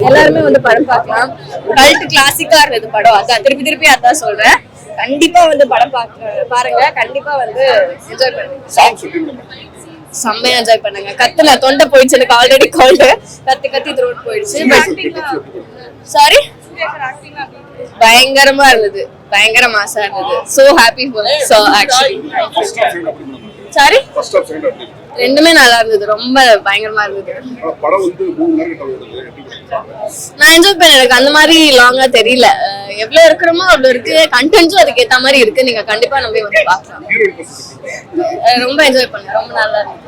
எல்லாருமே வந்து படம் பார்க்கலாம். கல்ட் கிளாசிக்கா இருந்தது படம். அதான் திருப்பி அதான் சொல்றேன். கண்டிப்பா வந்து படம் பாருங்க. கண்டிப்பா வந்து என்ஜாய் பண்ணுங்க. செம்மையா என்ஜாய் பண்ணுங்க. கத்துன தொண்டை போயிடுச்சு, எனக்கு ஆல்ரெடி கோல்டு. கத்தி த்ரோட் போயிடுச்சு. சாரி, பயங்கரமா இருந்தது, பயங்கர மாசா இருந்தது. So happy so actually sorry ரெண்டுமே நல்லா இருந்தது, ரொம்ப பயங்கரமா இருந்தது. நான் என்ஜாய் பண்ணேன். எனக்கு அந்த மாதிரி லாங்கா தெரியல. எவ்வளவு இருக்கிறோமோ அவ்வளவு இருக்கு. கண்டென்ட்ஸும் அதுக்கு ஏத்த மாதிரி இருக்கு. நீங்க கண்டிப்பா நம்ம வந்து பாக்கலாம். ரொம்ப என்ஜாய் பண்ணேன், ரொம்ப நல்லா இருந்தது.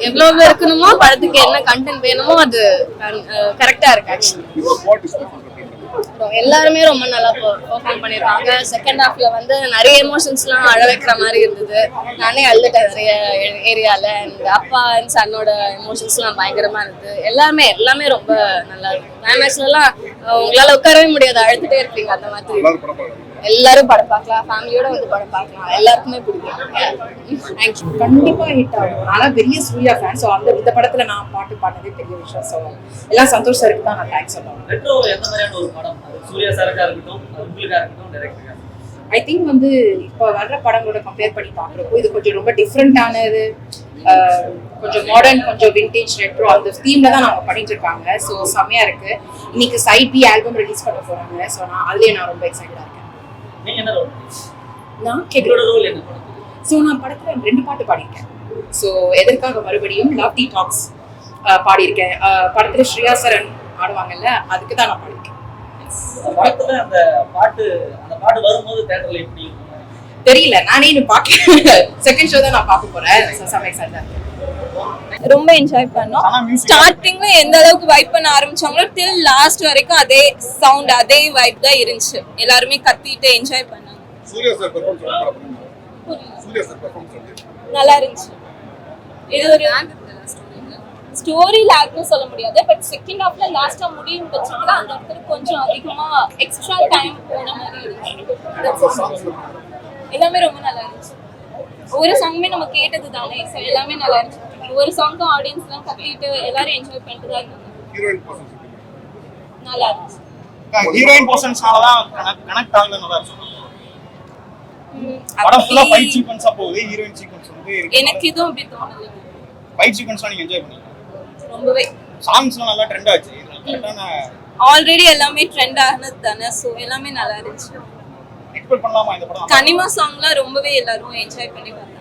எவ்வளவு இருக்கணுமோ, படத்துக்கு என்ன கண்டென்ட் வேணுமோ அது கரெக்டா இருக்கு. ஆக்சுவலி எல்லாருமே ரொம்ப நல்லா பெர்ஃபார்ம் பண்ணிருக்காங்க. செகண்ட் ஹாஃப்ல வந்து நிறைய எமோஷன்ஸ்லாம் அழ வைக்கிற மாதிரி இருந்தது. நானே அழுதுட்டேன் நிறைய ஏரியால. அண்ட் அப்பா அண்ட் சன்னோட எமோஷன்ஸ்லாம் பயங்கரமா இருந்தது. எல்லாமே ரொம்ப நல்லா இருக்கு. கிளைமேக்ஸ்லாம் உங்களால உட்காரவே முடியாது, அழுதுட்டே இருப்பீங்க. அந்த மாதிரி எல்லாரும் படம் பார்க்கலாம், ஃபேமிலியோட வந்து படம் பார்க்கலாம். எல்லாருக்குமே பிடிக்கும். தேங்க்யூ. கண்டிப்பா ஹிட் ஆகும். ஆனா பெரிய சூர்யா ஃபேன். ஸோ இந்த படத்துல நான் பாட்டு பாடினதே பெரிய விஷயம். ஸோ எல்லாம் சந்தோஷ் சாருக்கு தான் நான் தேங்க்ஸ் சொல்லுவேன். ரெட்ரோ எந்த மாதிரியான ஒரு படம்? சூர்யா சாருக்கா இருக்கட்டும், உங்களுக்கா இருக்கட்டும், டைரக்டருக்கா? ஐ திங்க் வந்து இப்போ வர்ற படங்களோட கம்பேர் பண்ணி பார்க்குறப்போ இது கொஞ்சம் ரொம்ப டிஃப்ரெண்டானது. கொஞ்சம் மாடர்ன், கொஞ்சம் விண்டேஜ், ரெட்ரோ அந்த தீம்ல தான் நாங்கள் பண்ணிட்டு இருக்காங்க. ஸோ செம்மையா இருக்கு. இன்னைக்கு சைட் பி ஆல்பம் ரிலீஸ் பண்ண போறாங்க. ஸோ அதுலேயே நான் ரொம்ப எக்ஸைட்டடா இருக்கேன். நீங்க என்ன ரோல்? நான் கேக்குறோட ரோல் என்ன படம்? ஸோ நான் படத்துல 2 பாட்டு பாடியிருக்கேன். ஸோ எதற்காக மறுபடியும் லவ் டி டாக்ஸ் பாடியிருக்கேன். படத்துல ஸ்ரேயா சரண் ஆடுவாங்கல்ல, அதுக்கு தான் நான் பாடியிருக்கேன். படத்துல அந்த பாட்டு வரும்போது தியேட்டர்ல எப்படி தெரியல, நானே இன்னும் பார்க்க செகண்ட் ஷோ தான் நான் பார்க்க போறேன். Some excited. ரொம்ப என்ஜாய் பண்ணோம். ஸ்டார்டிங்ல எந்த அளவுக்கு வைப் பண்ண ஆரம்பிச்சாங்களோ டில் லாஸ்ட் வரைக்கும் அதே சவுண்ட், அதே வைப் தான் இருந்துச்சு. எல்லாருமே கத்திட்டு என்ஜாய் பண்ணாங்க. நல்லா இருந்துச்சு. இது ஒரு ஸ்டோரி லாக்னு சொல்ல முடியாது. பட் செகண்ட் ஹாஃப்ல லாஸ்டா முடியும் பட்சத்துல அந்த இடத்துல கொஞ்சம் அதிகமா எக்ஸ்ட்ரா டைம் போன மாதிரி இருந்துச்சு. எல்லாமே ரொம்ப நல்லா இருந்துச்சு. ஒவ்வொரு சாங்குமே நம்ம கேட்டது தானே. ஸோ எல்லாமே நல்லா இருந்துச்சு. ஒவ்வொரு சாங்கும் ஆடியன்ஸ்லாம் கத்திட்டு எல்லாரும் என்ஜாய் பண்ணிட்டு தான் இருந்தாங்க. நல்லா இருந்துச்சு. ஹீரோயின் போர்ஷன்ஸ்னால தான் கனெக்ட் ஆகல. நல்லா இருந்துச்சு. படம் ஃபுல்லா ஃபைட் சீக்வென்ஸா போகுது. ஹீரோயின் சீக்வென்ஸ் வந்து எனக்கு இதுவும் அப்படி தோணல. ஃபைட் சீக்வென்ஸ்லாம் நீங்க என்ஜாய் பண்ணீங்க? ரொம்பவே. சாங்ஸ்லாம் நல்லா ட்ரெண்ட் ஆச்சு. கரெக்ட்டான ஆல்ரெடி எல்லாமே ட்ரெண்ட் ஆனது தானே. ஸோ எல்லாமே நல்லா இருந்துச்சு. எக்ஸ்பெக்ட் பண்ணலாமா இந்த படம்? கனிமா சாங்லாம் ரொம்பவே எல்லாரும் என்ஜாய் பண்ணி பார்த்தாங்க.